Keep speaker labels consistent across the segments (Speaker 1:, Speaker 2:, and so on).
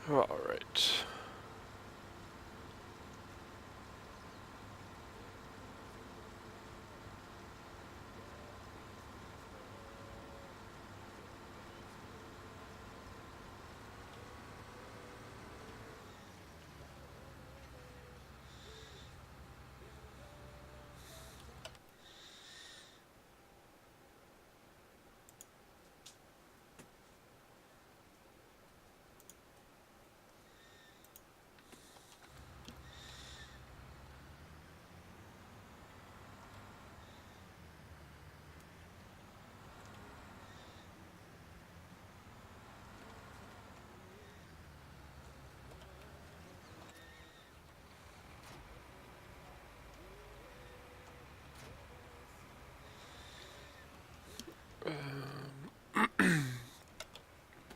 Speaker 1: All right.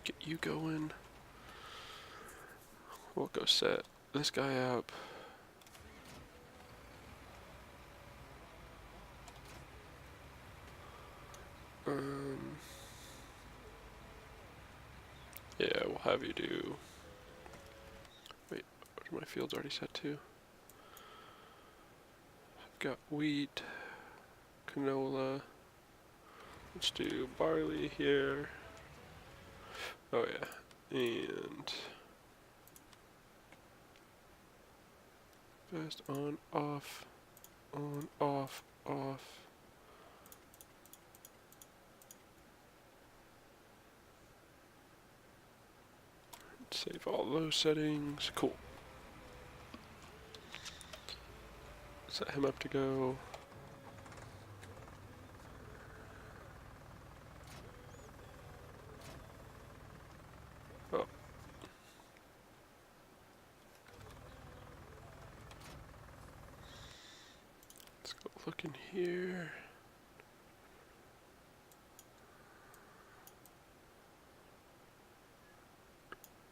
Speaker 1: Get you going. We'll go set this guy up. Um, yeah, we'll have you do. Wait, what are my fields already set to? I've got wheat, canola. Let's do barley here. Oh yeah, and fast on, off, on, off, off. Save all those settings. Cool. Set him up to go. Oh. Let's go look in here.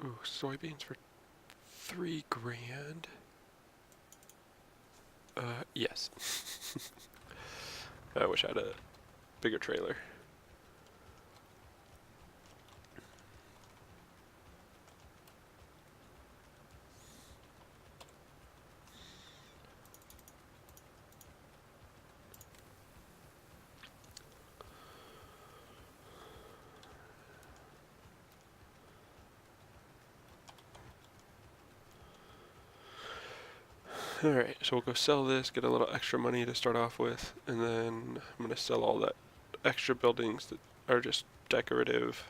Speaker 1: Ooh, soybeans for $3,000. Yes. I wish I had a bigger trailer. Alright, so we'll go sell this, get a little extra money to start off with, and then I'm going to sell all that extra buildings that are just decorative,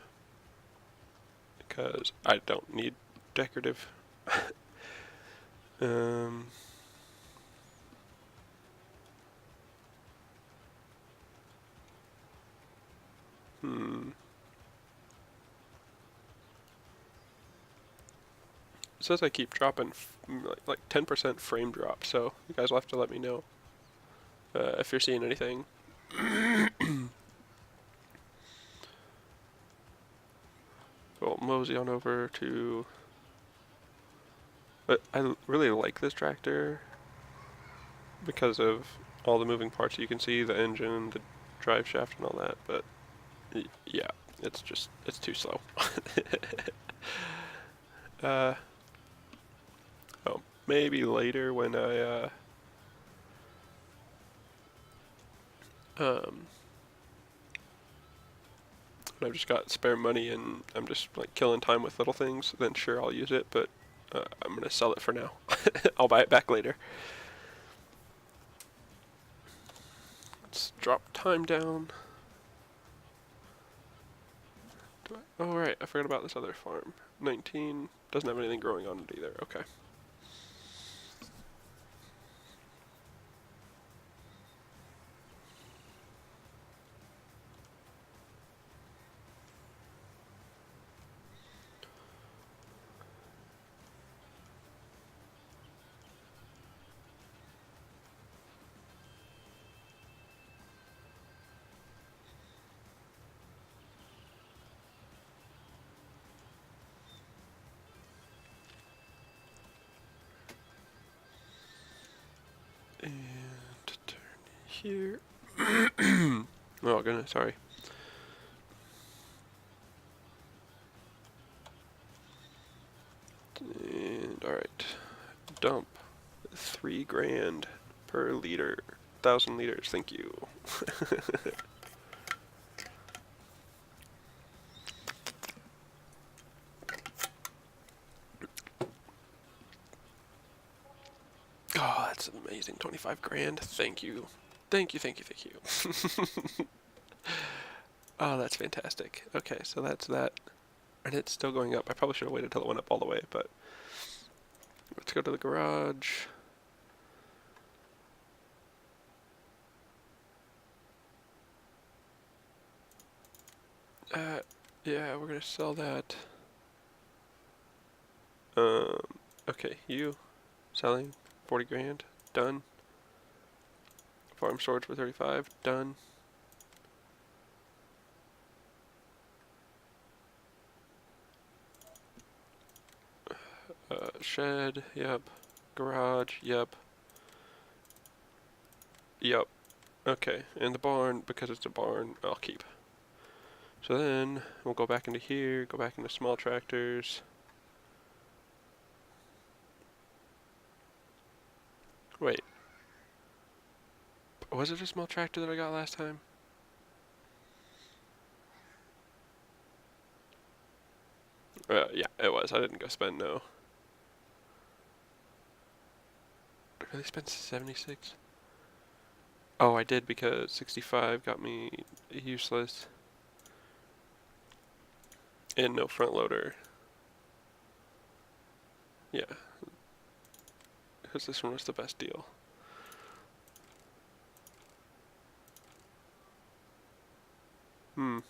Speaker 1: because I don't need decorative. um, hmm. It says I keep dropping like 10% frame drop, so you guys will have to let me know if you're seeing anything. We'll mosey on over to. But I really like this tractor because of all the moving parts. You can see the engine, the drive shaft, and all that. But yeah, it's too slow. uh, oh, maybe later when um, when I've just got spare money and I'm just like killing time with little things, then sure I'll use it. But I'm gonna sell it for now. I'll buy it back later. Let's drop time down. Oh right, I forgot about this other farm. 19 doesn't have anything growing on it either. Okay. And turn here. Oh goodness, sorry. 3 grand per liter. 1,000 liters, thank you. Oh, that's amazing. 25 grand. Thank you. Thank you, thank you, thank you. Oh, that's fantastic. Okay, so that's that. And it's still going up. I probably should have waited till it went up all the way, but let's go to the garage. Yeah, we're gonna sell that. Okay, you selling 40 grand. Done. Farm storage for 35. Done. Shed. Yep. Garage. Yep. Yep. Okay, and the barn, because it's a barn, I'll keep. So then we'll go back into here, go back into small tractors. Wait. Was it a small tractor that I got last time? Yeah, it was. I didn't go spend, no. Did I really spend 76? Oh, I did because 65 got me useless. And no front loader. Yeah. Because this one was the best deal. I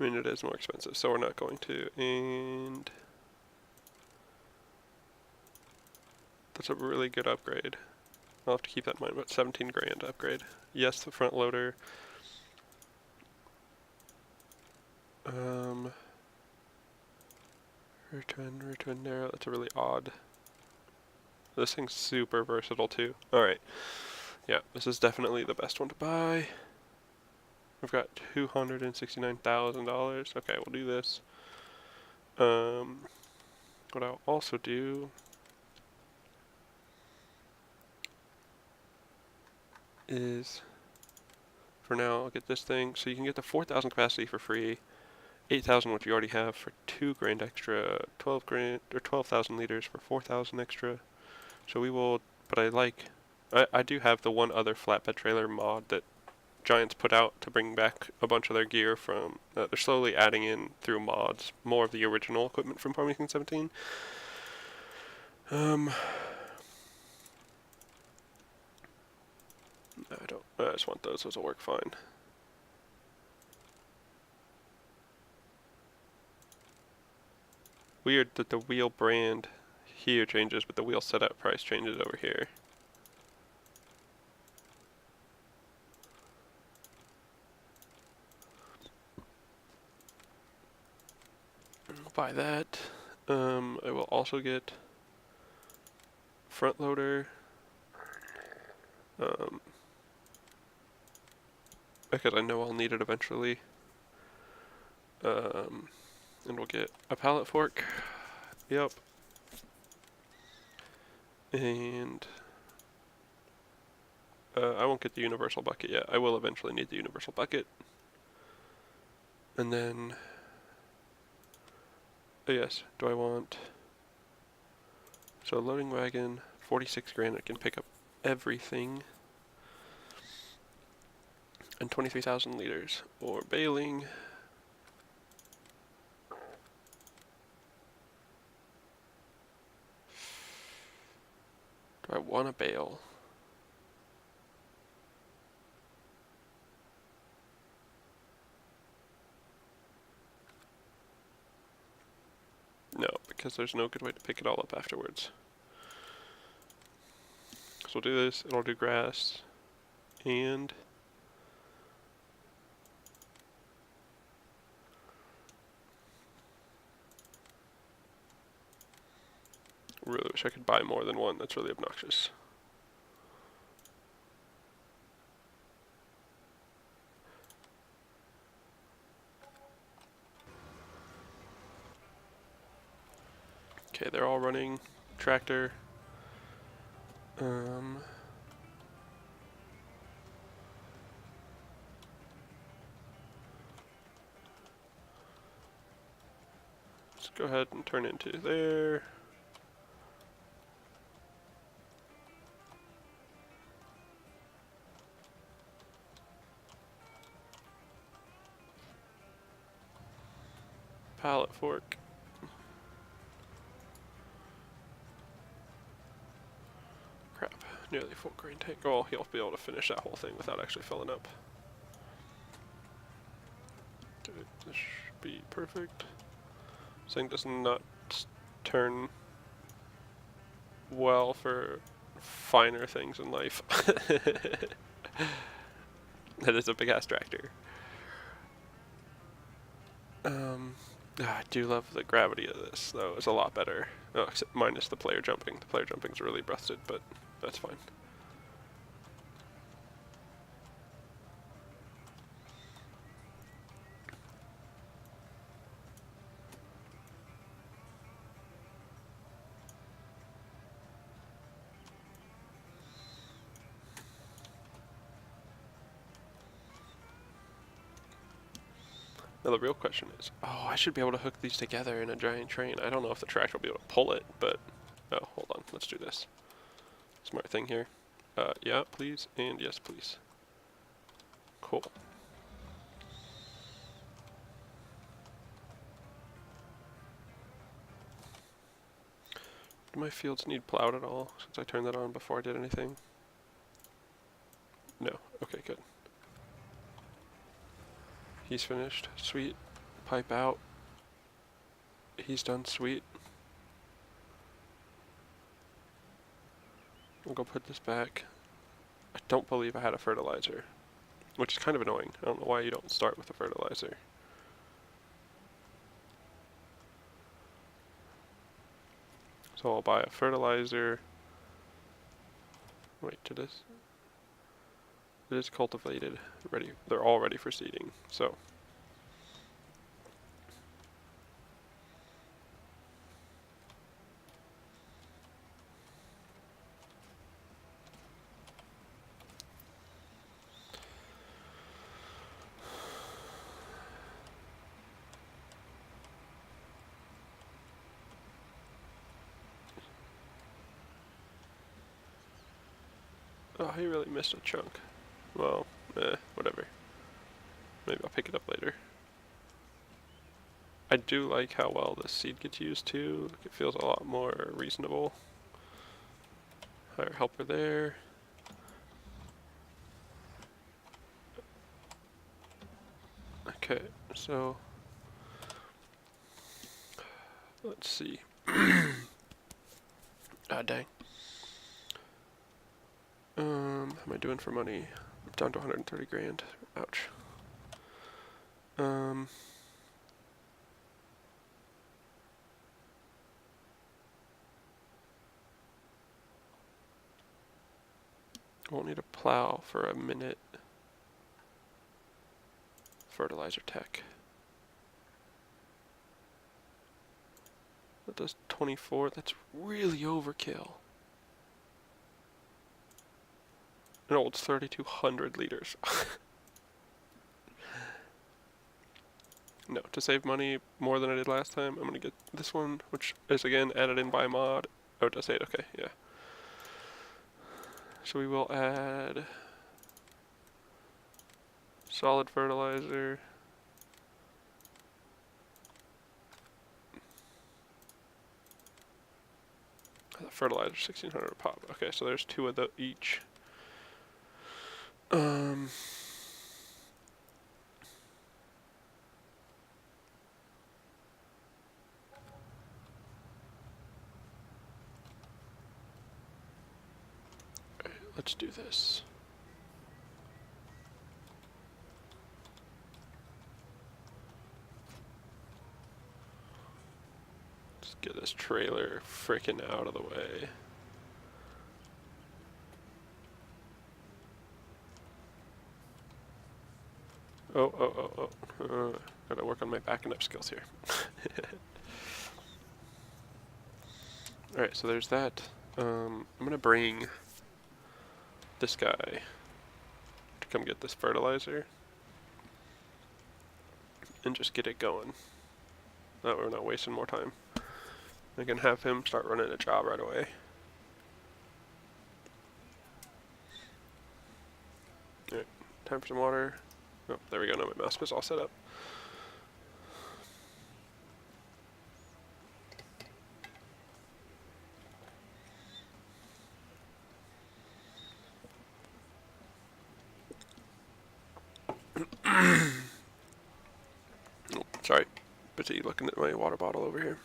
Speaker 1: mean, it is more expensive, so we're not going to. And that's a really good upgrade. I'll have to keep that in mind, but 17 grand upgrade. Yes, the front loader. Rear twin narrow, that's a really odd. This thing's super versatile too. Alright. Yeah, this is definitely the best one to buy. I've got $269,000. Okay, we'll do this. What I'll also do is, for now, I'll get this thing. So you can get the 4,000 capacity for free. 8,000 which you already have for 2 grand extra, 12 grand or 12,000 liters for 4,000 extra. So we will, but I do have the one other flatbed trailer mod that Giants put out to bring back a bunch of their gear from, they're slowly adding in through mods more of the original equipment from Farming 17. I just want those will work fine. Weird that the wheel brand here changes, but the wheel setup price changes over here. I'll buy that. I will also get front loader. Because I know I'll need it eventually. And we'll get a pallet fork. Yep. And I won't get the universal bucket yet. I will eventually need the universal bucket. And then, oh yes, do I want, so loading wagon, 46 grand, I can pick up everything. And 23,000 liters, or baling. Do I want to bale? No, because there's no good way to pick it all up afterwards. So we'll do this, and I'll do grass, and really wish I could buy more than one. That's really obnoxious. Okay, they're all running tractor. Let's go ahead and turn into there. Pallet fork. Crap, nearly full grain tank. Oh, he'll be able to finish that whole thing without actually filling up. Okay, this should be perfect. This thing does not turn well for finer things in life. That is a big ass tractor. I do love the gravity of this, though. It's a lot better. Oh, except minus the player jumping. The player jumping's really busted, but that's fine. Now the real question is, oh, I should be able to hook these together in a giant train. I don't know if the tractor will be able to pull it, but, oh, hold on, let's do this. Smart thing here. Yeah, please, and yes, please. Cool. Do my fields need plowed at all, since I turned that on before I did anything? No, okay, good. He's finished, sweet. Pipe out. He's done, sweet. I'll go put this back. I don't believe I had a fertilizer, which is kind of annoying. I don't know why you don't start with a fertilizer. So I'll buy a fertilizer. Wait, it is cultivated, ready. They're all ready for seeding, so. Oh, he really missed a chunk. Well, whatever. Maybe I'll pick it up later. I do like how well this seed gets used too. Like, it feels a lot more reasonable. Hire helper there. Okay, so let's see. Ah, dang. How am I doing for money? I'm down to 130 grand. Ouch. Won't need a plow for a minute. Fertilizer tech. That does 24. That's really overkill. No, it's 3,200 liters. No, to save money more than I did last time, I'm gonna get this one, which is again added in by mod. Oh, it does 8, okay, yeah. So we will add solid fertilizer. The fertilizer, 1,600 a pop. Okay, so there's 2 of the each. Let's do this. Let's get this trailer freaking out of the way. Oh. Gotta work on my backing up skills here. Alright, so there's that. I'm gonna bring this guy to come get this fertilizer and just get it going. That way we're not wasting more time. I can have him start running a job right away. Alright, time for some water. Oh, there we go, now my mask is all set up. Oh, sorry, busy looking at my water bottle over here.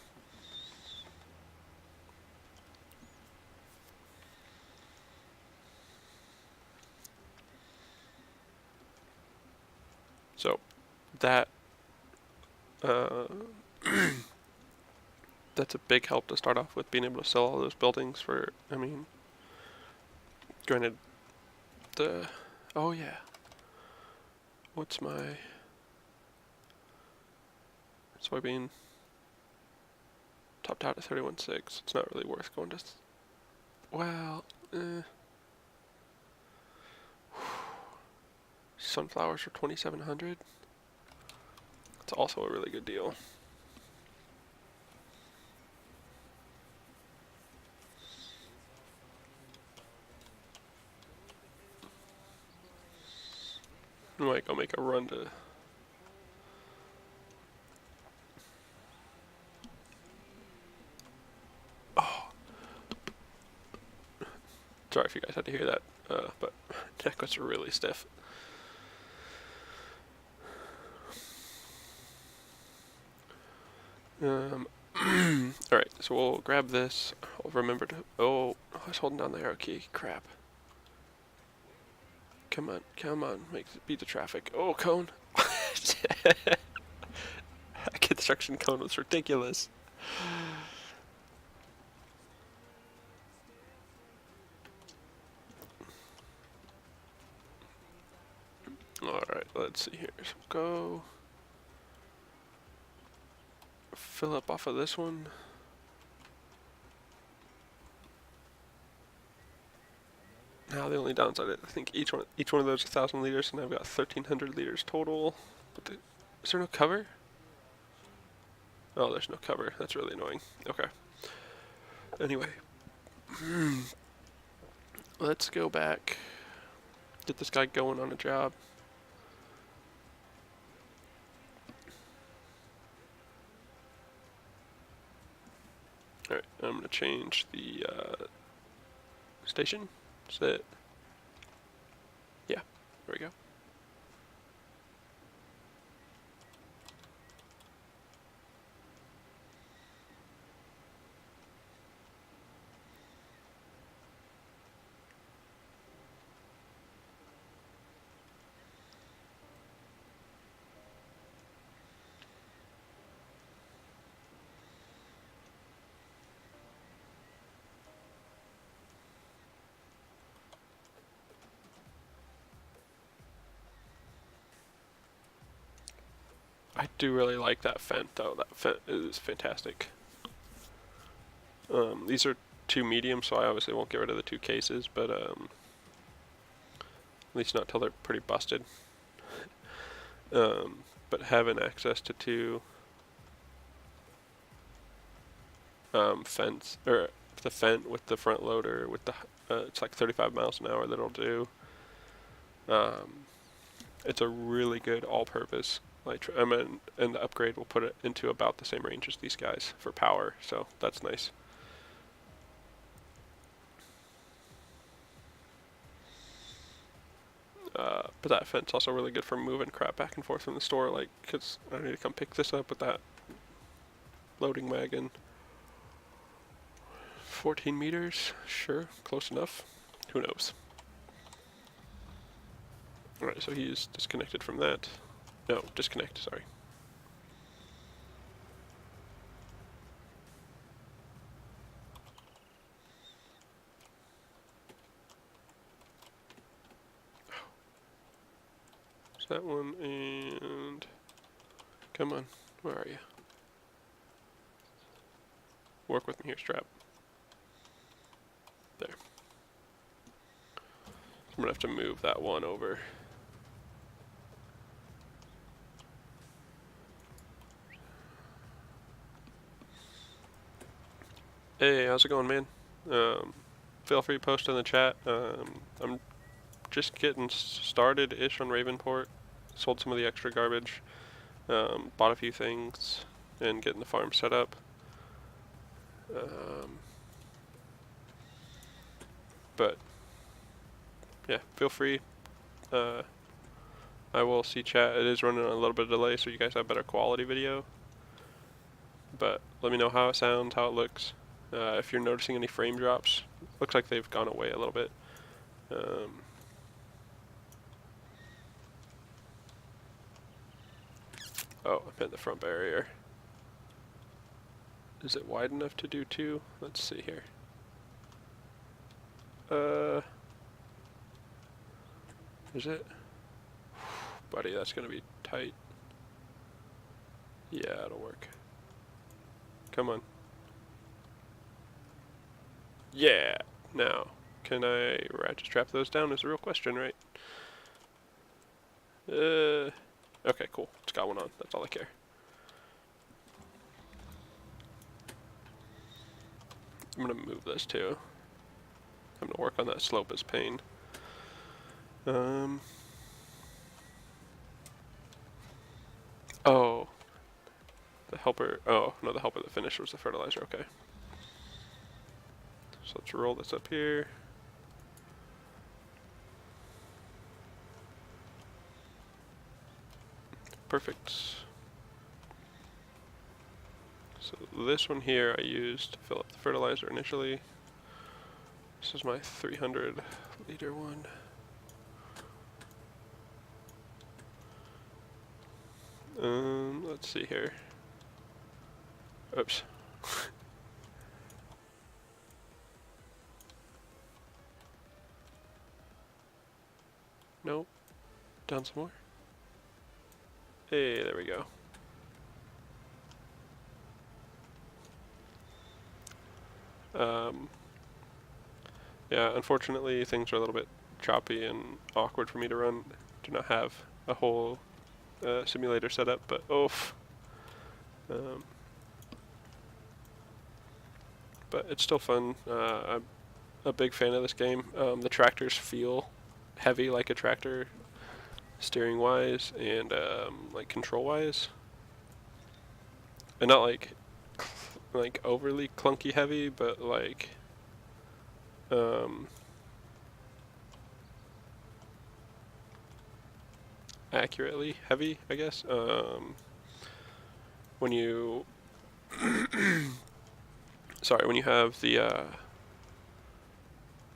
Speaker 1: So, that that's a big help to start off with, being able to sell all those buildings for, I mean, granted, oh yeah, what's my soybean topped out at 31.6. It's not really worth going to, well, sunflowers for 2,700. It's also a really good deal. I might go make a run to. Oh, sorry if you guys had to hear that, but neck was really stiff. Alright, so we'll grab this. I'll remember to. Oh, I was holding down the arrow key. Crap. Come on, beat the traffic. Oh, cone. That construction cone was ridiculous. Alright, let's see here. So go. Fill up off of this one. Now the only downside is I think each one of those is 1,000 liters, and I've got 1,300 liters total. But is there no cover? Oh, there's no cover. That's really annoying. Okay. Anyway, let's go back. Get this guy going on a job. Alright, I'm going to change the station. Is that? Yeah, there we go. I do really like that Fendt though. That Fendt is fantastic. These are two mediums, so I obviously won't get rid of the two cases, but at least not till they're pretty busted. But having access to two Fendts, or the Fendt with the front loader with the it's like 35 miles an hour that'll do. It's a really good all-purpose. I mean, and the upgrade will put it into about the same range as these guys for power, so that's nice. But that Fendt's also really good for moving crap back and forth from the store, like, because I need to come pick this up with that loading wagon. 14 meters, sure, close enough. Who knows? Alright, so he's disconnected from that. No, disconnect, sorry. So that one, and come on, where are you? Work with me here, Strap. There. I'm gonna have to move that one over. Hey, how's it going, man? Feel free to post in the chat. I'm just getting started-ish on Ravenport. Sold some of the extra garbage. Bought a few things and getting the farm set up. But yeah, feel free. I will see chat. It is running on a little bit of delay, so you guys have better quality video. But let me know how it sounds, how it looks. If you're noticing any frame drops, looks like they've gone away a little bit. Oh, I meant the front barrier. Is it wide enough to do two? Let's see here. Is it? Buddy, that's gonna be tight. Yeah, it'll work. Come on. Yeah! Now, can I ratchet strap those down is the real question, right? Okay, cool. It's got one on. That's all I care. I'm gonna move this too. I'm gonna work on that slope as pain. Oh. The helper. Oh, no, the helper that finished was the fertilizer. Okay. So let's roll this up here. Perfect. So this one here I used to fill up the fertilizer initially. This is my 300 liter one. Let's see here. Oops. Nope. Down some more. Hey, there we go. Yeah, unfortunately things are a little bit choppy and awkward for me to run. Do not have a whole simulator set up, but oof. But it's still fun. I'm a big fan of this game. The tractors feel heavy like a tractor, steering wise and like control wise, and not like overly clunky heavy, but like accurately heavy, I guess. When you sorry, when you have the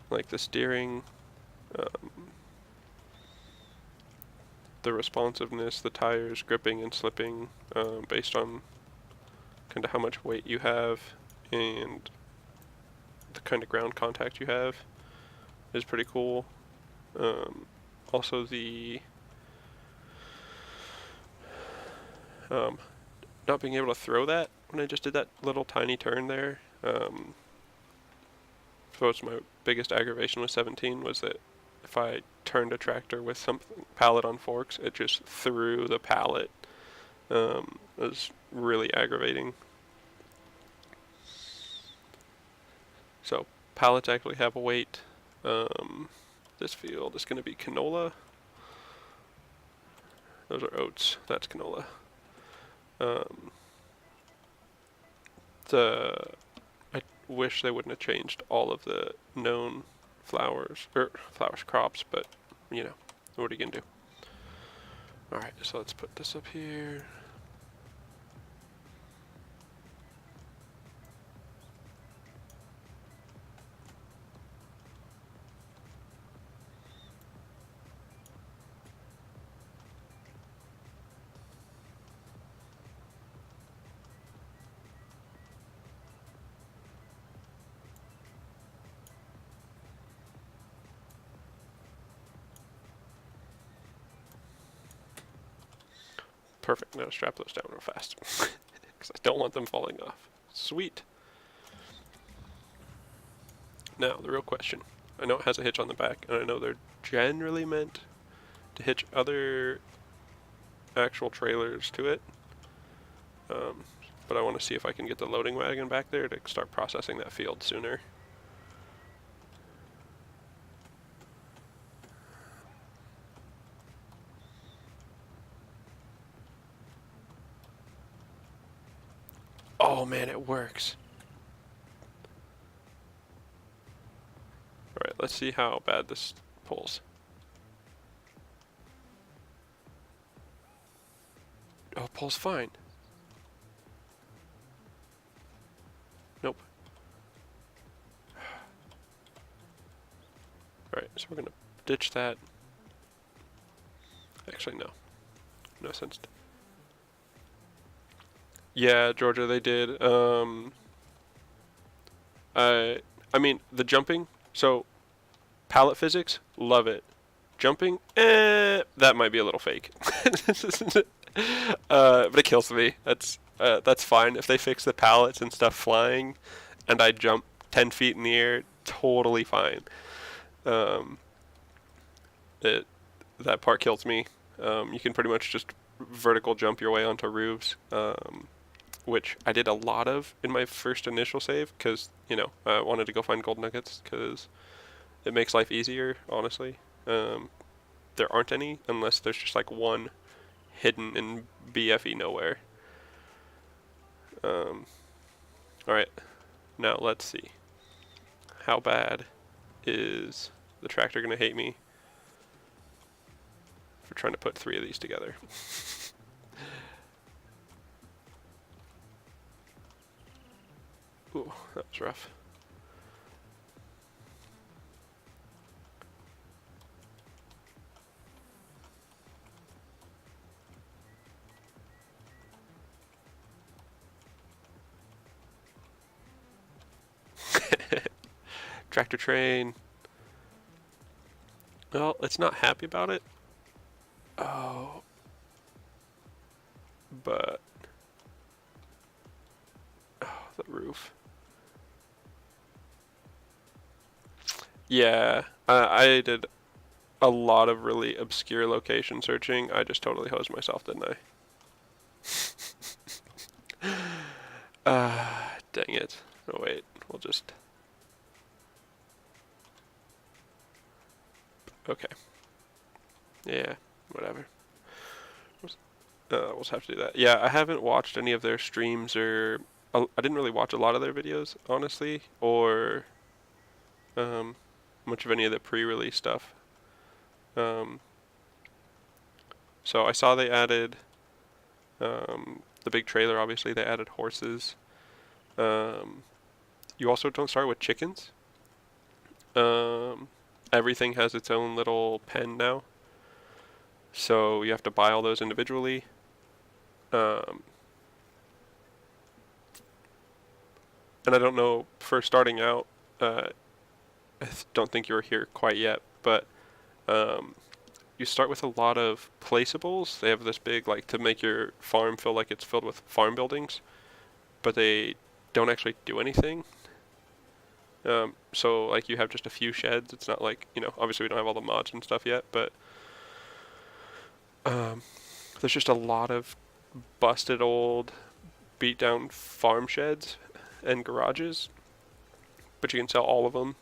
Speaker 1: like the steering, the responsiveness, the tires gripping and slipping based on kind of how much weight you have and the kind of ground contact you have is pretty cool. Also the not being able to throw that when I just did that little tiny turn there. So it's my biggest aggravation with 17 was that if I turned a tractor with something pallet on forks, it just threw the pallet. It was really aggravating. So pallets actually have a weight. This field is going to be canola. Those are oats. That's canola. I wish they wouldn't have changed all of the known flowers crops, but you know, what are you gonna do? All right, so let's put this up here. Perfect. Now strap those down real fast because I don't want them falling off. Sweet. Now, the real question. I know it has a hitch on the back, and I know they're generally meant to hitch other actual trailers to it. But I want to see if I can get the loading wagon back there to start processing that field sooner. Oh man, it works. Alright, let's see how bad this pulls. Oh, it pulls fine. Nope. Alright, so we're gonna ditch that. Actually, no. No sense. Yeah, Georgia, they did. I mean, the jumping, so pallet physics, love it. Jumping, that might be a little fake. But it kills me. That's fine. If they fix the pallets and stuff flying, and I jump 10 feet in the air, totally fine. That part kills me. You can pretty much just vertical jump your way onto roofs, which I did a lot of in my first initial save, because, you know, I wanted to go find gold nuggets, because it makes life easier, honestly. There aren't any, unless there's just like one hidden in BFE nowhere. Alright, now let's see. How bad is the tractor gonna hate me for trying to put 3 of these together? Ooh, that was rough. Tractor train. Well, it's not happy about it. Oh. But. Oh, the roof. Yeah, I did a lot of really obscure location searching. I just totally hosed myself, didn't I? Dang it. Oh, wait. We'll just... Okay. Yeah, whatever. We'll just have to do that. Yeah, I haven't watched any of their streams, or... I didn't really watch a lot of their videos, honestly, or... much of any of the pre-release stuff. So I saw they added the big trailer. Obviously they added horses. You also don't start with chickens. Everything has its own little pen now, so you have to buy all those individually. And I don't know, for starting out, I don't think you're here quite yet, but you start with a lot of placeables. They have this big, like, to make your farm feel like it's filled with farm buildings, but they don't actually do anything. So, like, you have just a few sheds. It's not like, you know, obviously we don't have all the mods and stuff yet, but there's just a lot of busted old, beat down farm sheds and garages, but you can sell all of them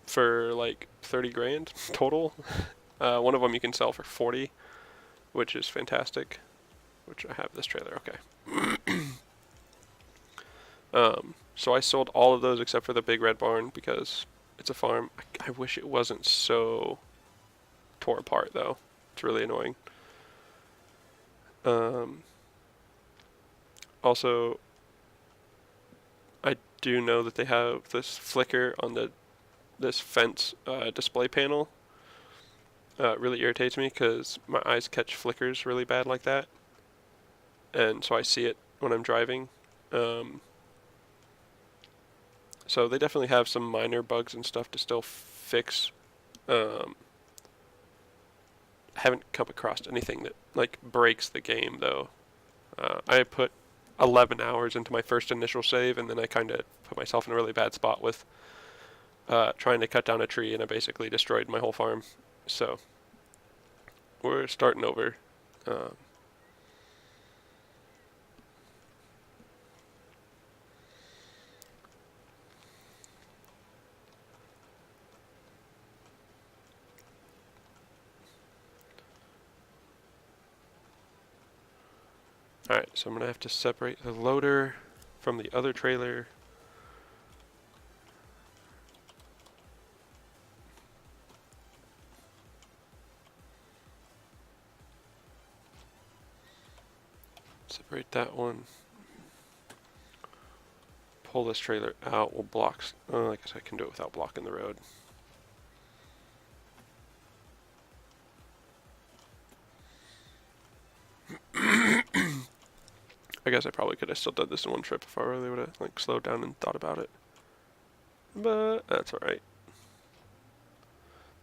Speaker 1: for like 30 grand total. One of them you can sell for 40, which is fantastic. Which I have this trailer, okay. So I sold all of those except for the big red barn because it's a farm. I wish it wasn't so tore apart though. It's really annoying. Also, I do know that they have this flicker on this fence display panel. It really irritates me because my eyes catch flickers really bad like that, and so I see it when I'm driving. So they definitely have some minor bugs and stuff to still fix. I haven't come across anything that like breaks the game though. I put 11 hours into my first initial save, and then I kind of put myself in a really bad spot with trying to cut down a tree, and I basically destroyed my whole farm. So we're starting over. Um, Alright, so I'm going to have to separate the loader from the other trailer. Separate that one. Pull this trailer out. We'll block. I guess I can do it without blocking the road. I guess I probably could have still done this in one trip if I really would have like slowed down and thought about it. But that's alright.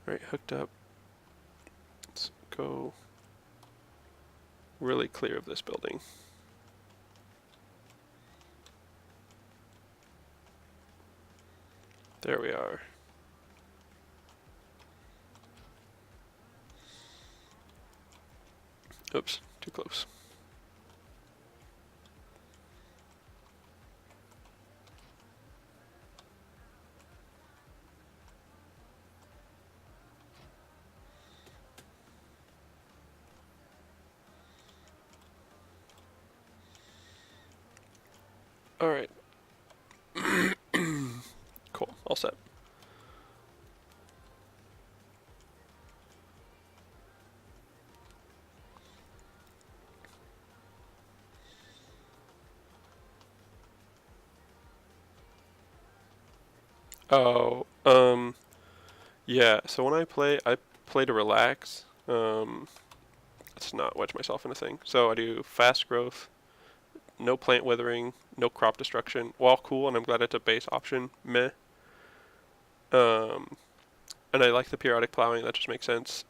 Speaker 1: Alright, hooked up. Let's go really clear of this building. There we are. Oops, too close. Alright. Cool, all set. Oh, yeah, so when I play to relax. Let's not wedge myself in a thing. So I do fast growth, no plant withering, no crop destruction. While cool, and I'm glad it's a base option, meh. And I like the periodic plowing, that just makes sense.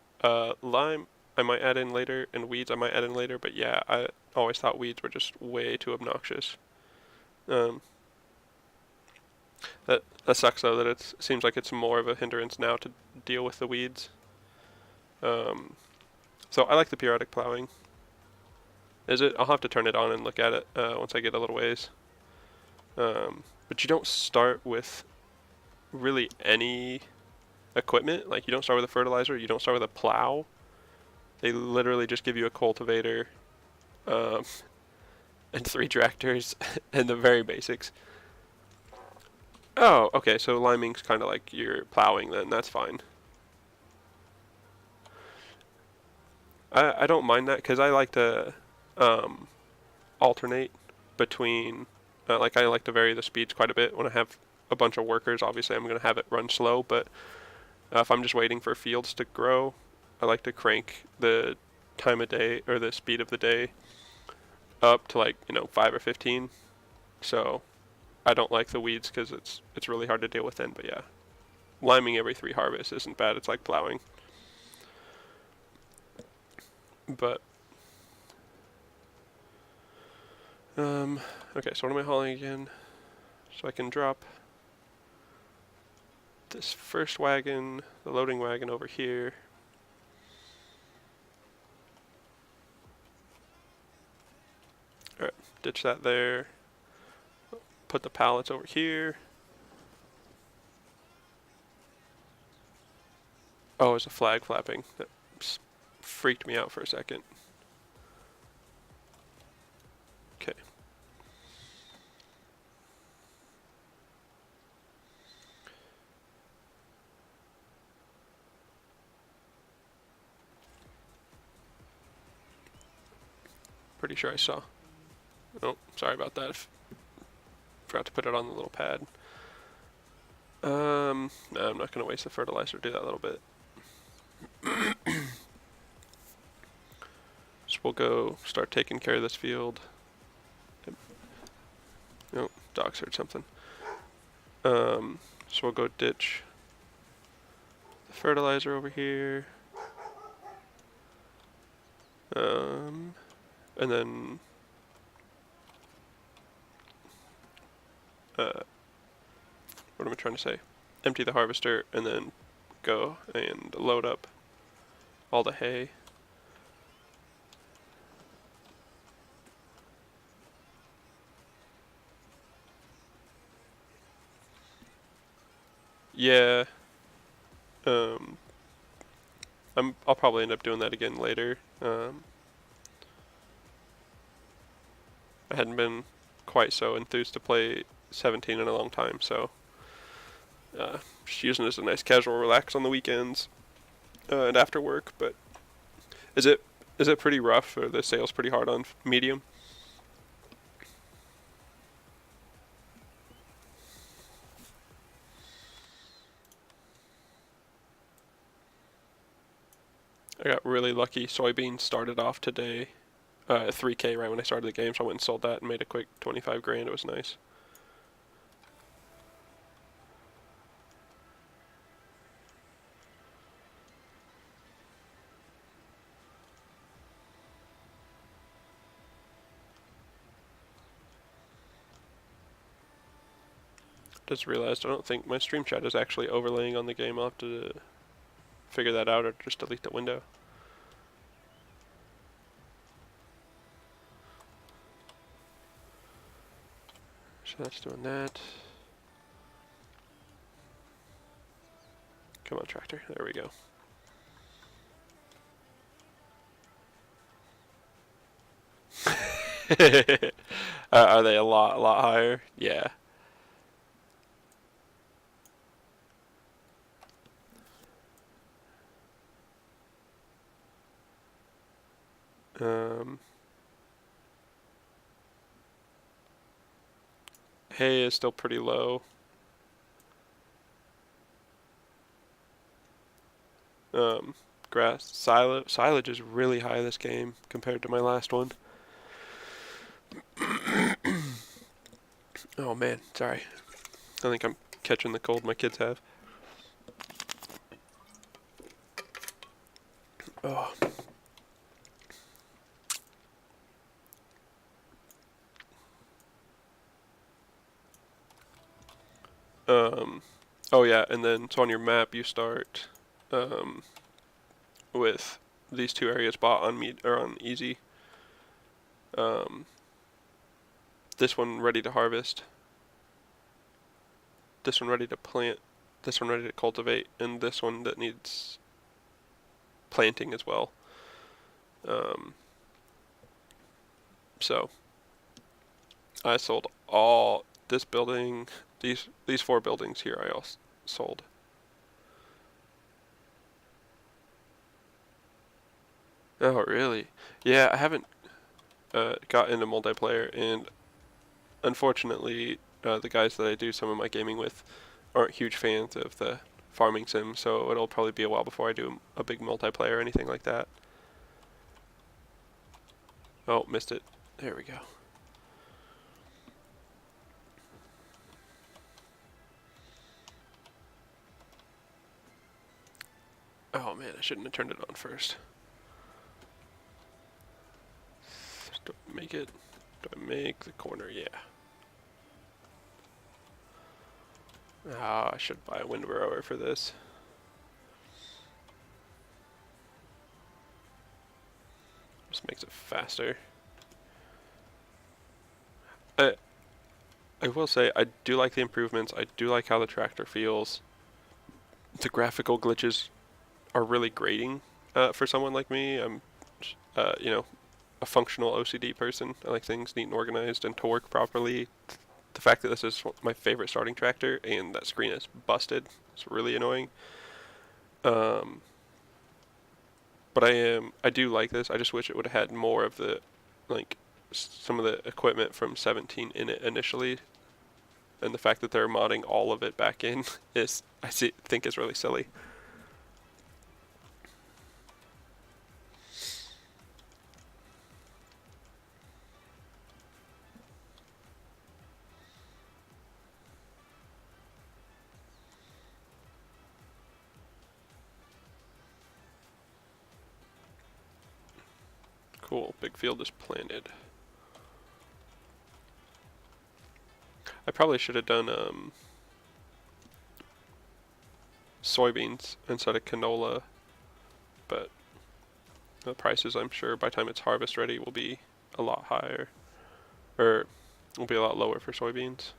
Speaker 1: Lime, I might add in later, and weeds I might add in later, but yeah, I always thought weeds were just way too obnoxious. That sucks though, that it seems like it's more of a hindrance now to deal with the weeds. So I like the periodic plowing. Is it? I'll have to turn it on and look at it once I get a little ways. But you don't start with really any equipment. Like you don't start with a fertilizer, you don't start with a plow. They literally just give you a cultivator and 3 tractors and the very basics. Oh, okay, so liming's kind of like you're plowing then, that's fine. I don't mind that because I like to alternate between, like I like to vary the speeds quite a bit. When I have a bunch of workers, obviously I'm going to have it run slow, but if I'm just waiting for fields to grow, I like to crank the time of day or the speed of the day up to like, 5 or 15. So I don't like the weeds because it's really hard to deal with then, but yeah. Liming every 3 harvests isn't bad, it's like plowing. But okay, so what am I hauling again? So I can drop this first wagon, the loading wagon over here. Alright, ditch that there. Put the pallets over here. Oh, there's a flag flapping. That freaked me out for a second. Okay. Pretty sure I saw. Oh, sorry about that. Forgot to put it on the little pad. No, I'm not going to waste the fertilizer to do that little bit. So we'll go start taking care of this field. Oh, dogs heard something. So we'll go ditch the fertilizer over here. And then what am I trying to say? empty the harvester, and then go and load up all the hay. Yeah. Um, I'll probably end up doing that again later. I hadn't been quite so enthused to play 17 in a long time, so just using it as a nice casual relax on the weekends and after work. But is it pretty rough, or the sales pretty hard on medium? I got really lucky. Soybeans started off today at 3K right when I started the game, so I went and sold that and made a quick 25 grand. It was nice. Just realized I don't think my stream chat is actually overlaying on the game. I'll have to figure that out or just delete the window. So that's doing that. Come on, tractor. There we go. Are they a lot higher? Yeah. Hay is still pretty low. Grass silage is really high this game compared to my last one. Oh man, sorry. I think I'm catching the cold my kids have. Oh. Oh yeah, and then so on your map you start with these two areas bought on on easy. This one ready to harvest. This one ready to plant. This one ready to cultivate, and this one that needs planting as well. So I sold all this building, these 4 buildings here. I also sold. Oh really? Yeah, I haven't got into multiplayer, and unfortunately, the guys that I do some of my gaming with aren't huge fans of the farming sim, so it'll probably be a while before I do a big multiplayer or anything like that. Oh, missed it. There we go. Oh man, I shouldn't have turned it on first. Do I make it? Do I make the corner? Yeah. Ah, I should buy a windrower for this. Just makes it faster. I will say, I do like the improvements. I do like how the tractor feels. The graphical glitches are really grating for someone like me. I'm, you know, a functional OCD person. I like things neat and organized and to work properly. The fact that this is my favorite starting tractor and that screen is busted is really annoying. But I do like this. I just wish it would have had more of the, like, some of the equipment from 17 in it initially. And the fact that they're modding all of it back in is, think is really silly. Cool, big field is planted. I probably should have done soybeans instead of canola, but the prices, I'm sure, by the time it's harvest ready, will be a lot higher, or will be a lot lower for soybeans.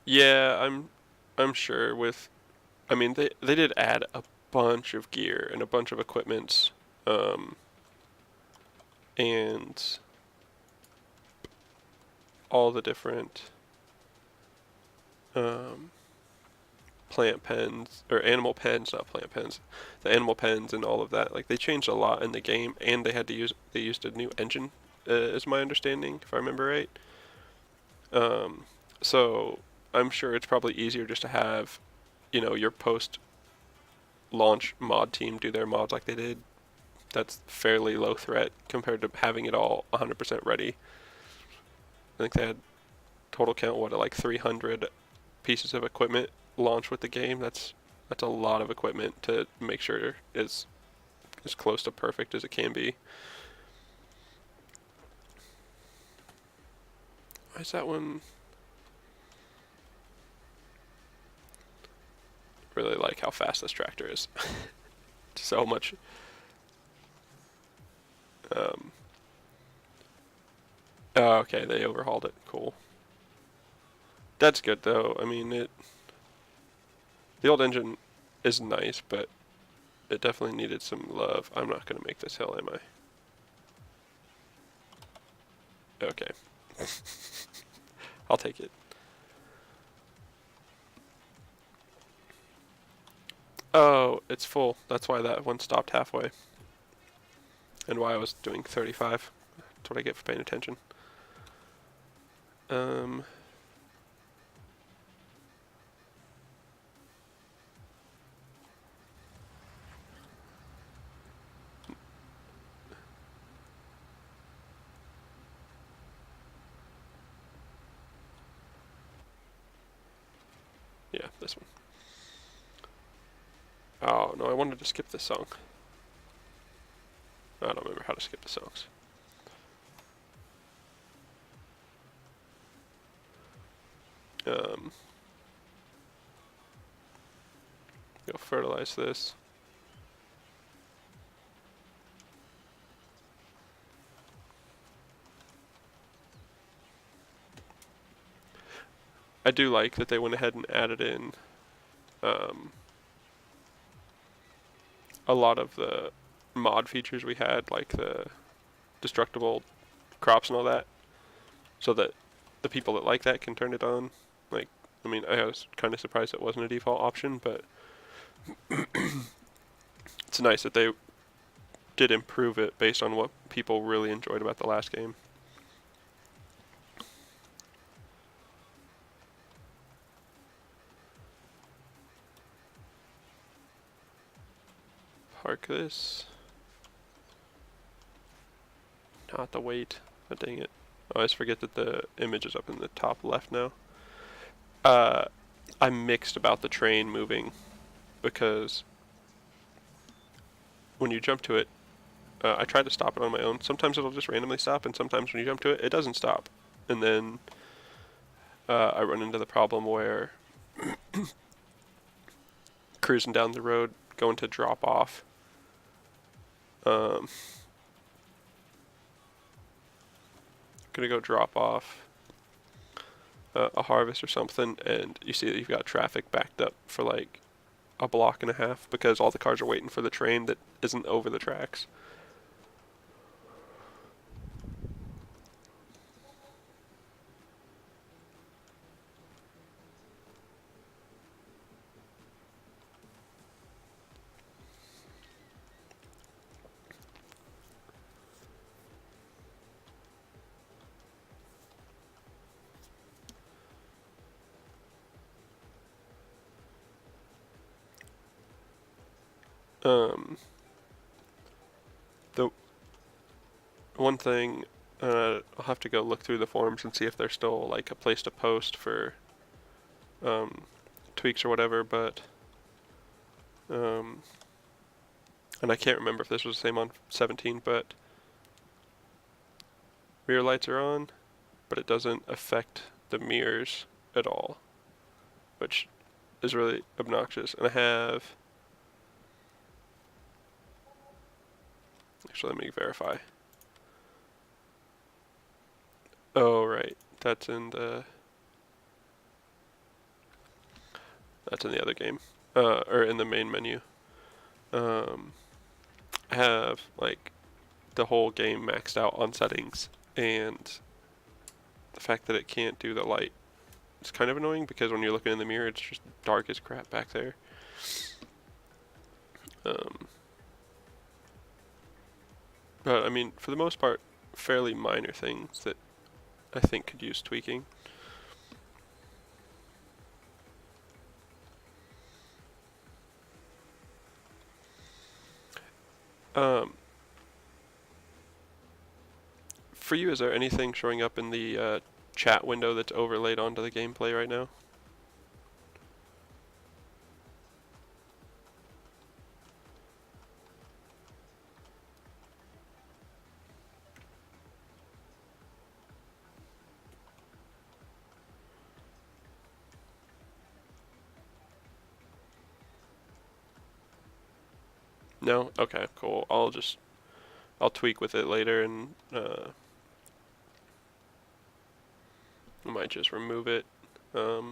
Speaker 1: Yeah, I'm sure with, I mean, they did add a bunch of gear and a bunch of equipments, and all the different um, plant pens or animal pens, not plant pens, the animal pens and all of that. Like they changed a lot in the game, and they used a new engine, is my understanding, if I remember right. Um, so I'm sure it's probably easier just to have, your post launch mod team do their mods like they did. That's fairly low threat compared to having it all 100% ready. I think they had total count like 300 pieces of equipment launch with the game. That's a lot of equipment to make sure it's as close to perfect as it can be. Why is that one? Really like how fast this tractor is. So much. Um, oh, okay, they overhauled it. Cool. That's good though. I mean, the old engine is nice, but it definitely needed some love. I'm not gonna make this hill, am I? Okay. I'll take it. Oh, it's full. That's why that one stopped halfway. And why I was doing 35. That's what I get for paying attention. Um, yeah, this one. Oh, no, I wanted to skip this song. I don't remember how to skip the songs. Um, go fertilize this. I do like that they went ahead and added in um, a lot of the mod features we had, like the destructible crops and all that, so that the people that like that can turn it on. Like, I mean, I was kind of surprised it wasn't a default option, but it's nice that they did improve it based on what people really enjoyed about the last game. Park this. Not the weight. Oh, dang it. I always forget that the image is up in the top left now. I'm mixed about the train moving because when you jump to it, I try to stop it on my own. Sometimes it'll just randomly stop, and sometimes when you jump to it, it doesn't stop. And then I run into the problem where cruising down the road, going to drop off. Gonna go drop off a harvest or something, and you see that you've got traffic backed up for like a block and a half because all the cars are waiting for the train that isn't over the tracks. The one thing, I'll have to go look through the forums and see if there's still like a place to post for tweaks or whatever, but And I can't remember if this was the same on 17, but rear lights are on, but it doesn't affect the mirrors at all, which is really obnoxious. And I have, actually let me verify. Oh right, that's in the other game, or in the main menu. I have like the whole game maxed out on settings, and the fact that it can't do the light is kind of annoying because when you're looking in the mirror, it's just dark as crap back there. But I mean, for the most part, fairly minor things that I think could use tweaking. For you, is there anything showing up in the chat window that's overlaid onto the gameplay right now? No? Okay, cool. I'll tweak with it later, and I might just remove it. As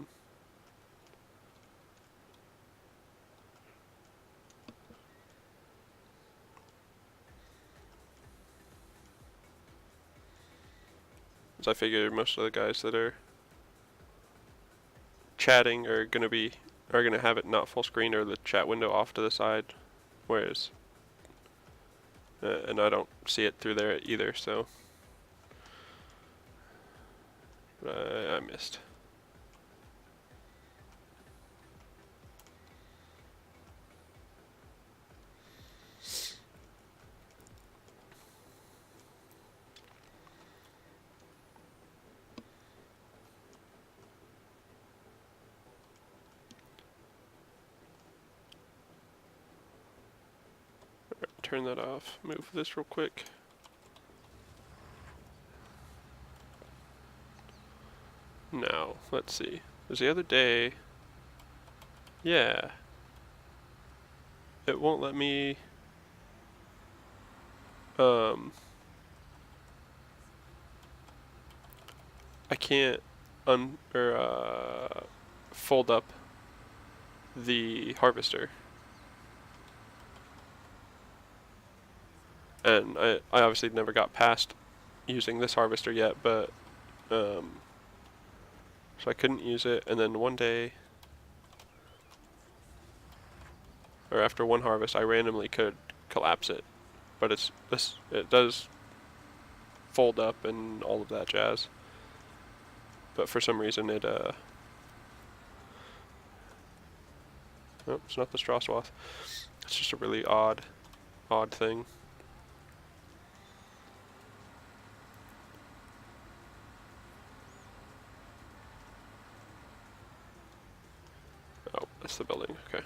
Speaker 1: I figure most of the guys that are chatting are gonna have it not full screen or the chat window off to the side, whereas and I don't see it through there either, so I missed. Turn that off. Move this real quick. Now, let's see. There's the other day. Yeah. It won't let me. I can't fold up the harvester. And I obviously never got past using this harvester yet, but so I couldn't use it, and then one day, or after one harvest, I randomly could collapse it, but it does fold up and all of that jazz, but for some reason it oh, it's not the straw swath. It's just a really odd thing. Oh, that's the building. Okay.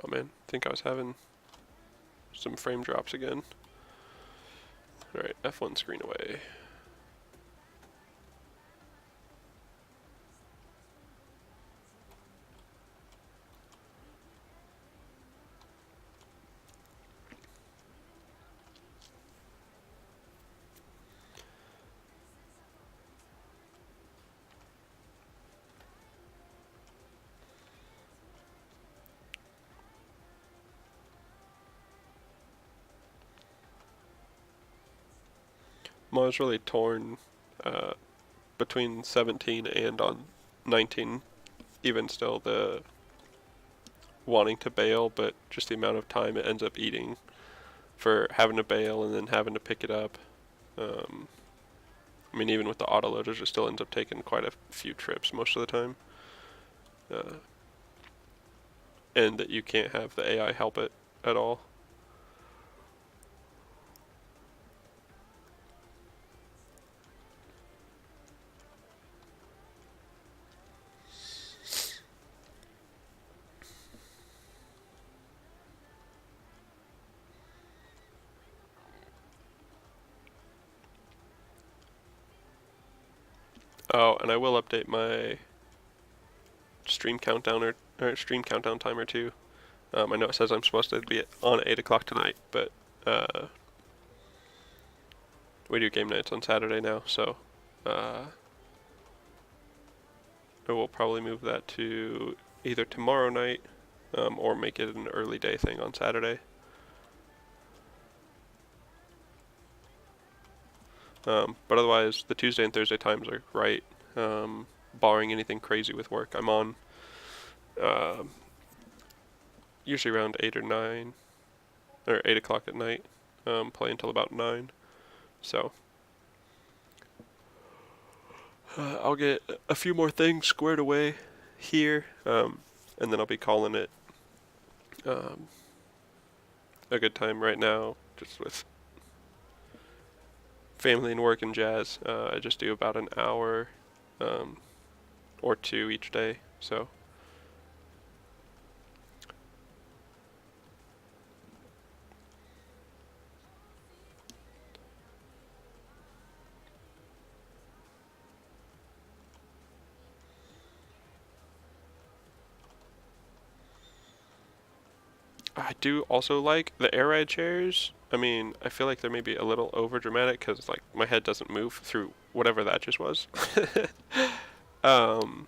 Speaker 1: Oh man, I think I was having some frame drops again. Alright, F1 screen away. I was really torn between 17 and on 19. Even still, the wanting to bail, but just the amount of time it ends up eating for having to bail and then having to pick it up. I mean, even with the autoloaders, it still ends up taking quite a few trips most of the time. And that you can't have the AI help it at all. Oh, and I will update my stream countdown or stream countdown timer too. I know it says I'm supposed to be on at 8 o'clock tonight, but we do game nights on Saturday now, so we'll probably move that to either tomorrow night or make it an early day thing on Saturday. But otherwise, the Tuesday and Thursday times are right, barring anything crazy with work. I'm on usually around 8 or 9, or 8 o'clock at night, play until about 9. So I'll get a few more things squared away here, and then I'll be calling it a good time right now, just with family and work and jazz. I just do about an hour or 2 each day, so I do also like the air ride chairs. I mean, I feel like they're maybe a little over dramatic because like my head doesn't move through whatever that just was. um,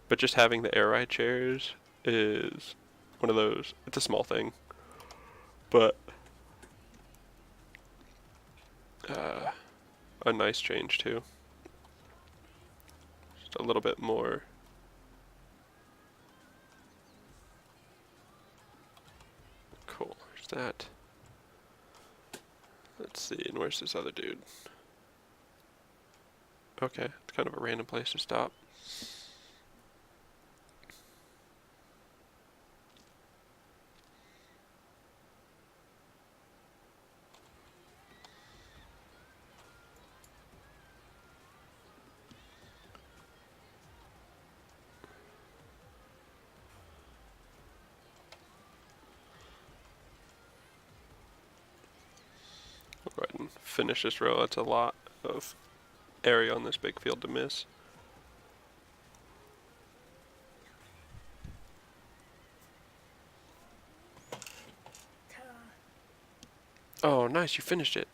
Speaker 1: but just having the air ride chairs is one of those. It's a small thing, but a nice change too. Just a little bit more. Cool. There's that. Let's see, and where's this other dude? Okay, it's kind of a random place to stop. I'll go ahead and finish this row. That's a lot of area on this big field to miss. Oh, nice, you finished it.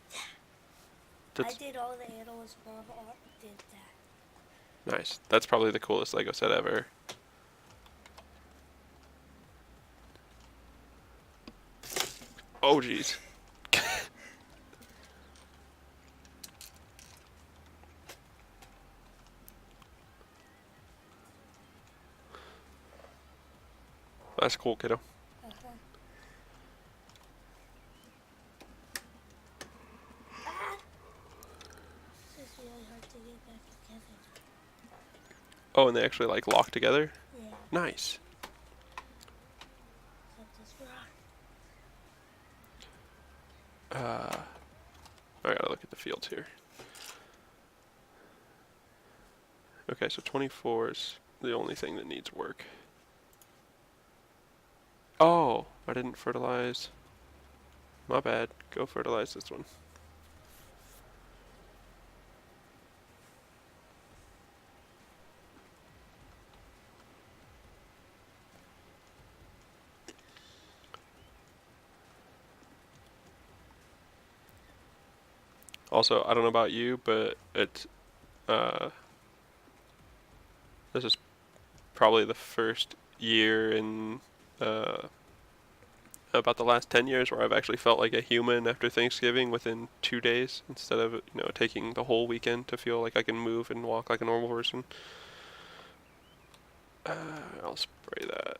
Speaker 2: I did all the animals. Mom did that.
Speaker 1: Nice. That's probably the coolest Lego set ever. Oh, jeez. That's cool, kiddo.
Speaker 2: This is really hard to get back together.
Speaker 1: Oh, and they actually like lock together?
Speaker 2: Yeah.
Speaker 1: Nice. I gotta look at the fields here. Okay, so 24 is the only thing that needs work. Oh, I didn't fertilize. My bad. Go fertilize this one. Also, I don't know about you, but it's this is probably the first year in about the last 10 years where I've actually felt like a human after Thanksgiving within 2 days instead of, taking the whole weekend to feel like I can move and walk like a normal person. I'll spray that.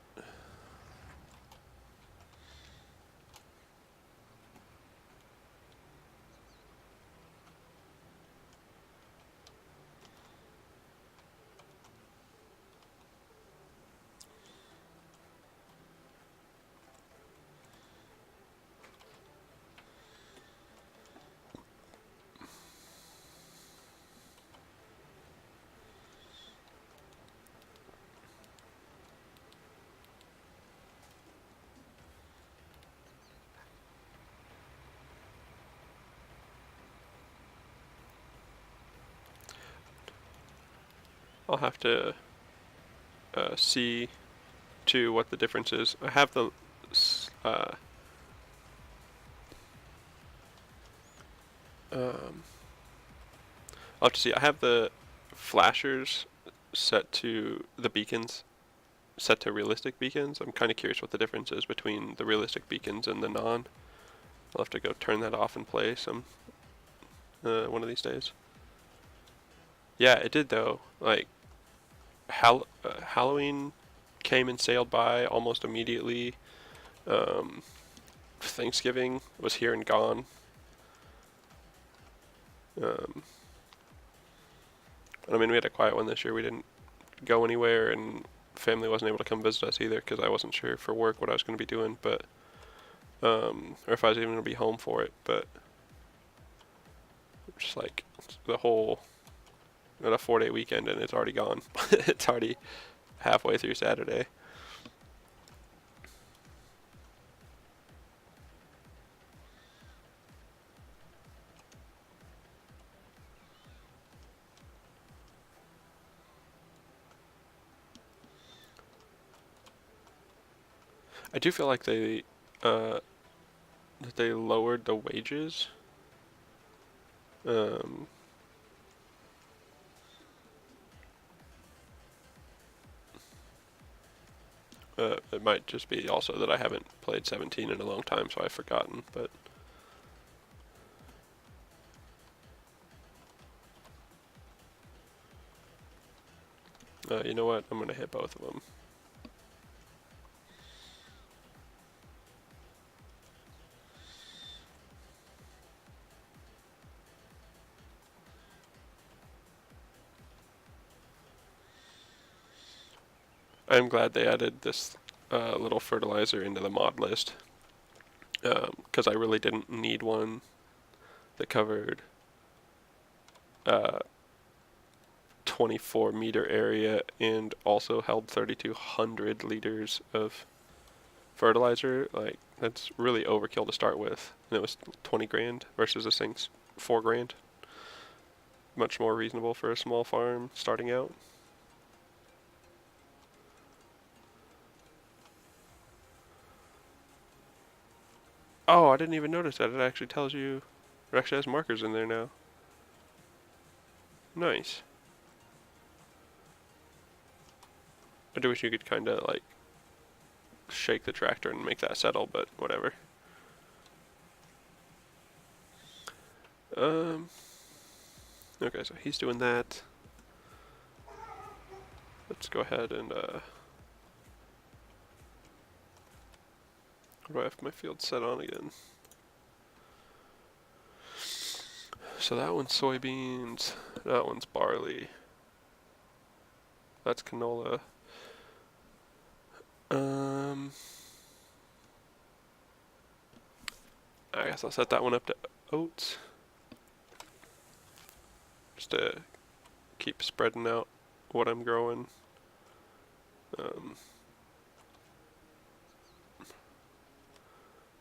Speaker 1: I'll have to see to what the difference is. I have the I'll have to see. I have the flashers set to the beacons, set to realistic beacons. I'm kind of curious what the difference is between the realistic beacons and the non. I'll have to go turn that off and play some one of these days. Yeah, it did though. Like Halloween came and sailed by almost immediately. Thanksgiving was here and gone. I mean, we had a quiet one this year. We didn't go anywhere, and family wasn't able to come visit us either because I wasn't sure for work what I was going to be doing, but or if I was even going to be home for it. But just like the whole, got a 4-day weekend and it's already gone. It's already halfway through Saturday. I do feel like that they lowered the wages. It might just be also that I haven't played 17 in a long time, so I've forgotten, but you know what? I'm going to hit both of them. I'm glad they added this little fertilizer into the mod list, because I really didn't need one that covered 24-meter area and also held 3,200 liters of fertilizer. Like, that's really overkill to start with, and it was 20 grand versus this thing's 4 grand. Much more reasonable for a small farm starting out. Oh, I didn't even notice that. It actually tells you, it actually has markers in there now. Nice. I do wish you could kind of like shake the tractor and make that settle, but whatever. Okay, so he's doing that. Let's go ahead and what do I have my field set on again? So that one's soybeans, that one's barley, that's canola. I guess I'll set that one up to oats, just to keep spreading out what I'm growing.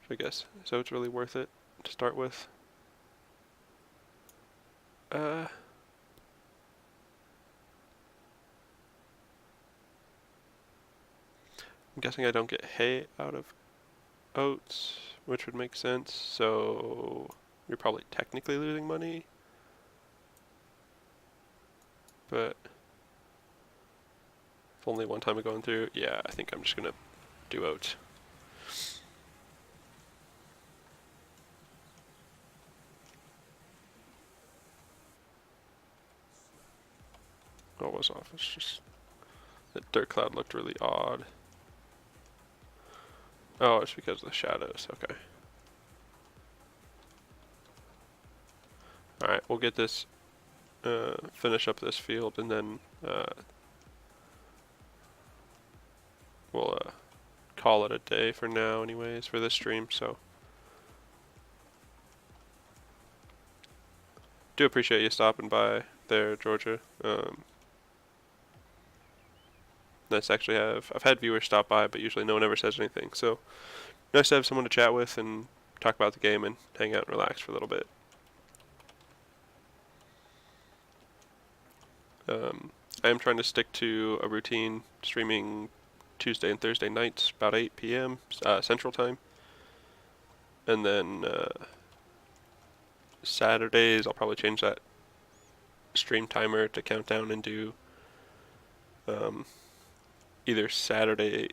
Speaker 1: I guess so. It's really worth it to start with. I'm guessing I don't get hay out of oats, which would make sense. So you're probably technically losing money, but if only one time of going through, yeah, I think I'm just gonna do oats. Oh, it was off. It's just that dirt cloud looked really odd. Oh, it's because of the shadows. Okay. Alright, we'll get this, finish up this field, and then we'll call it a day for now anyways, for this stream, so. Do appreciate you stopping by there, Georgia. Nice to actually have, I've had viewers stop by, but usually no one ever says anything, so nice to have someone to chat with and talk about the game and hang out and relax for a little bit. I am trying to stick to a routine, streaming Tuesday and Thursday nights, about 8 p.m. Central Time. And then Saturdays, I'll probably change that stream timer to count down and do um, either Saturday,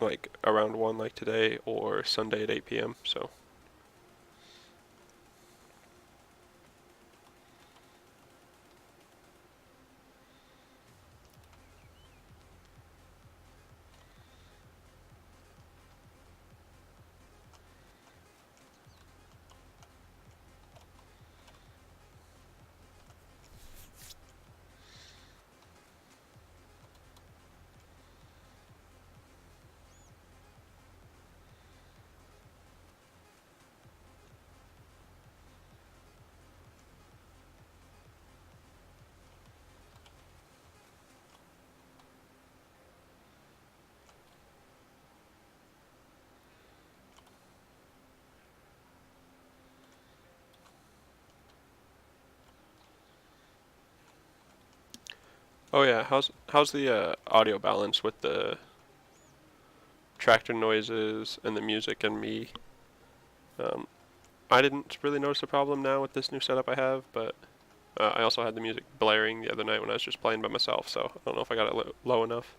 Speaker 1: like around 1 like today, or Sunday at 8 p.m. So oh yeah, how's the audio balance with the tractor noises and the music and me? Um, I didn't really notice a problem now with this new setup I have, but I also had the music blaring the other night when I was just playing by myself, so I don't know if I got it low enough.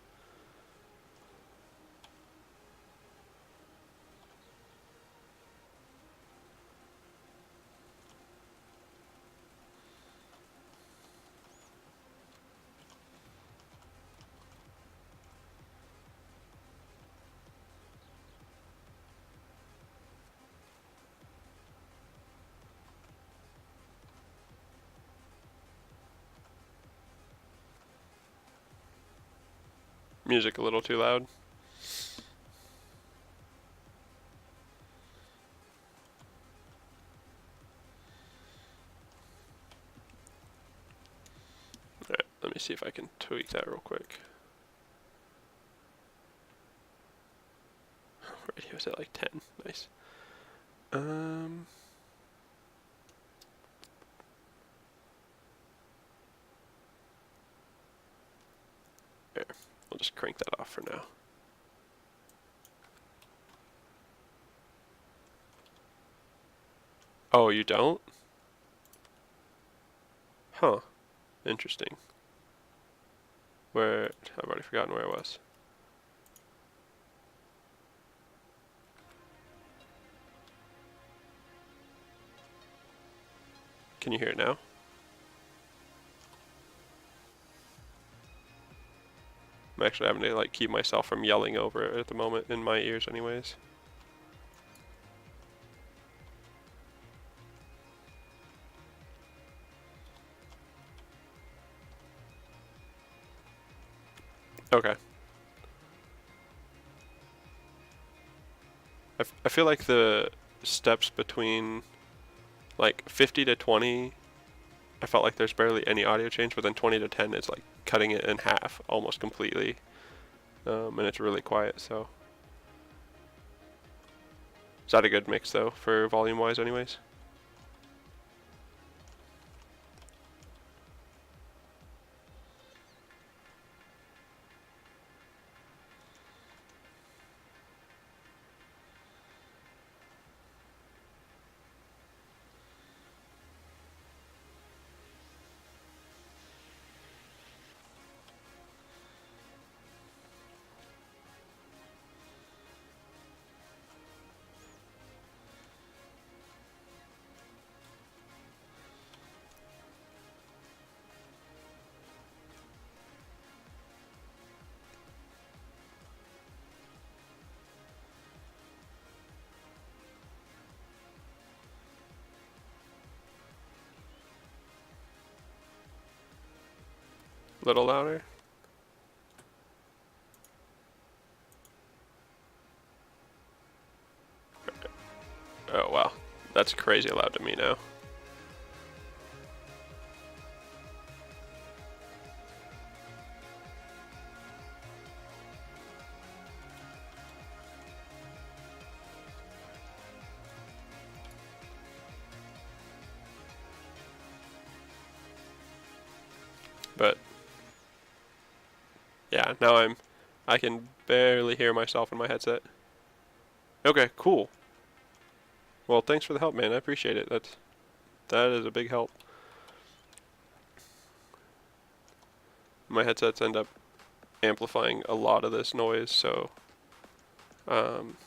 Speaker 1: Music a little too loud. Alright, let me see if I can tweak that real quick. Radio's at like 10. Nice. There. We'll just crank that off for now. Oh, you don't? Huh. Interesting. Where... I've already forgotten where I was. Can you hear it now? I'm actually having to like keep myself from yelling over it at the moment, in my ears anyways. Okay. I feel like the steps between like 50 to 20, I felt like there's barely any audio change, but then 20 to 10 is like cutting it in half almost completely. And it's really quiet, so. Is that a good mix though, for volume wise anyways? A little louder? Oh wow, that's crazy loud to me now. But Yeah, now I can barely hear myself in my headset. Okay, cool. Well, thanks for the help, man. I appreciate it. That is a big help. My headsets end up amplifying a lot of this noise, so um,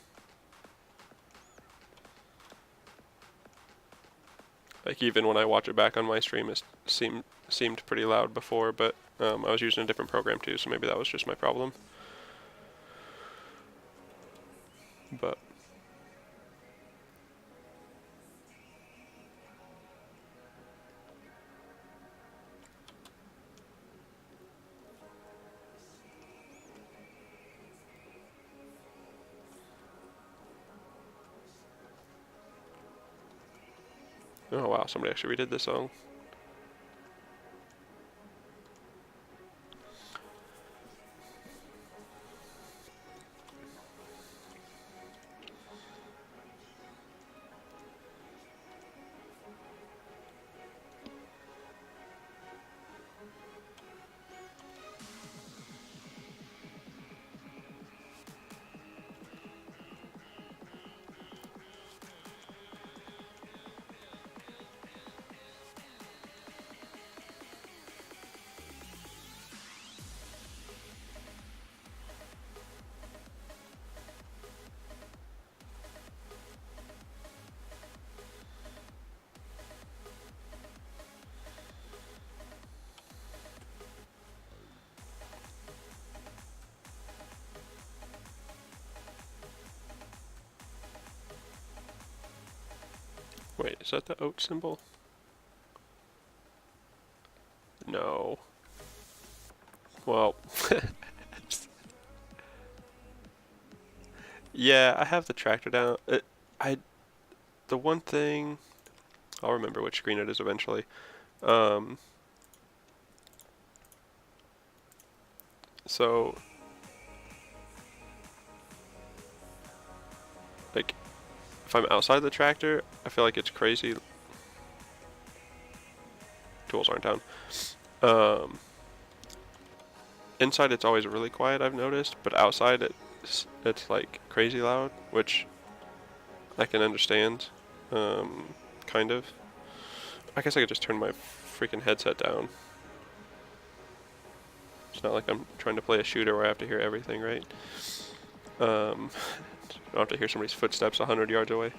Speaker 1: like even when I watch it back on my stream, it seemed pretty loud before, but I was using a different program too, so maybe that was just my problem. But oh wow, somebody actually redid this song. Wait, is that the oat symbol? No. Well, yeah, I have the tractor down. The one thing I'll remember which screen it is eventually. Um, so like if I'm outside the tractor, I feel like it's crazy. Tools aren't down. Um, inside it's always really quiet, I've noticed, but outside it's like crazy loud, which I can understand. Kind of. I guess I could just turn my freaking headset down. It's not like I'm trying to play a shooter where I have to hear everything, right? I don't have to hear somebody's footsteps 100 yards away.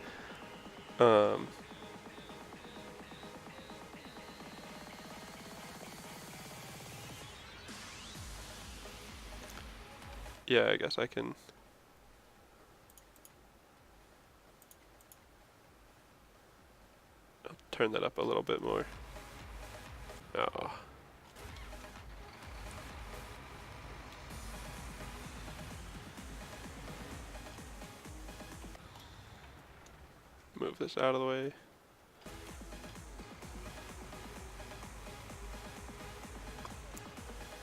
Speaker 1: Yeah, I guess I can. I'll turn that up a little bit more. Oh. Move this out of the way.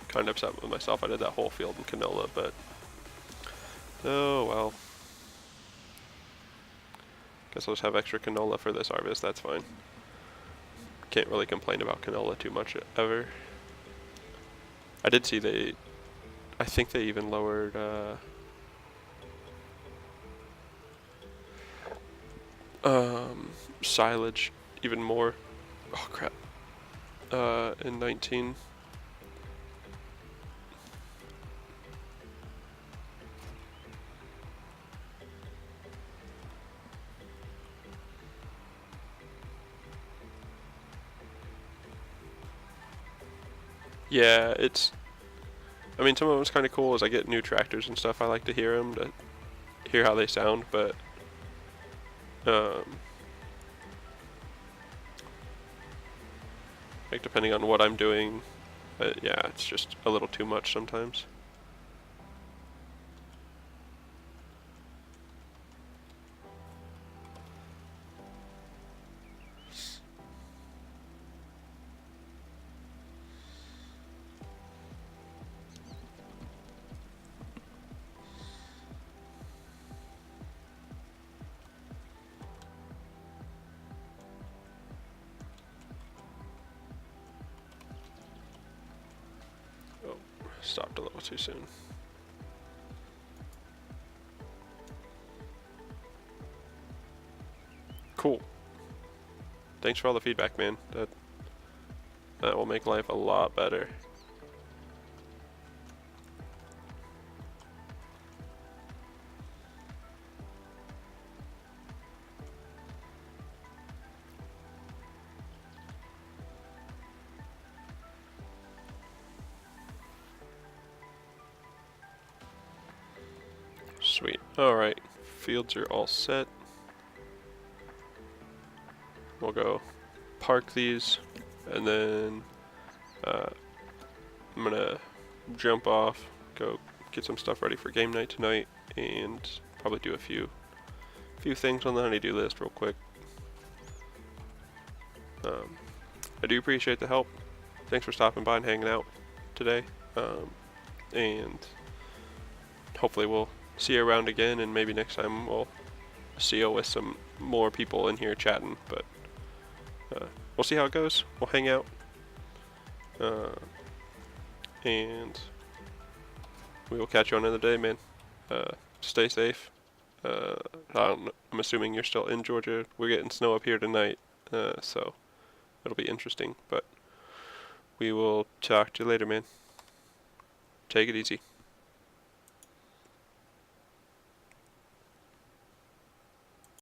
Speaker 1: Kind of upset with myself. I did that whole field in canola, but oh well. Guess I'll just have extra canola for this harvest. That's fine. Can't really complain about canola too much ever. I did see I think they even lowered silage even more. Oh crap. In 19. Yeah, I mean, some of it's kind of cool as I get new tractors and stuff. I like to hear them, to hear how they sound, but like depending on what I'm doing, yeah, it's just a little too much sometimes. stopped a little too soon. Cool. Thanks for all the feedback, man. That will make life a lot better. Sweet. Alright. Fields are all set. We'll go park these, and then I'm gonna jump off, go get some stuff ready for game night tonight, and probably do a few things on the honeydew list real quick. I do appreciate the help. Thanks for stopping by and hanging out today, and hopefully we'll see you around again, and maybe next time we'll see you with some more people in here chatting, but we'll see how it goes. We'll hang out, and we will catch you on another day, man. Stay safe. I'm assuming you're still in Georgia. We're getting snow up here tonight, so it'll be interesting, but we will talk to you later, man. Take it easy.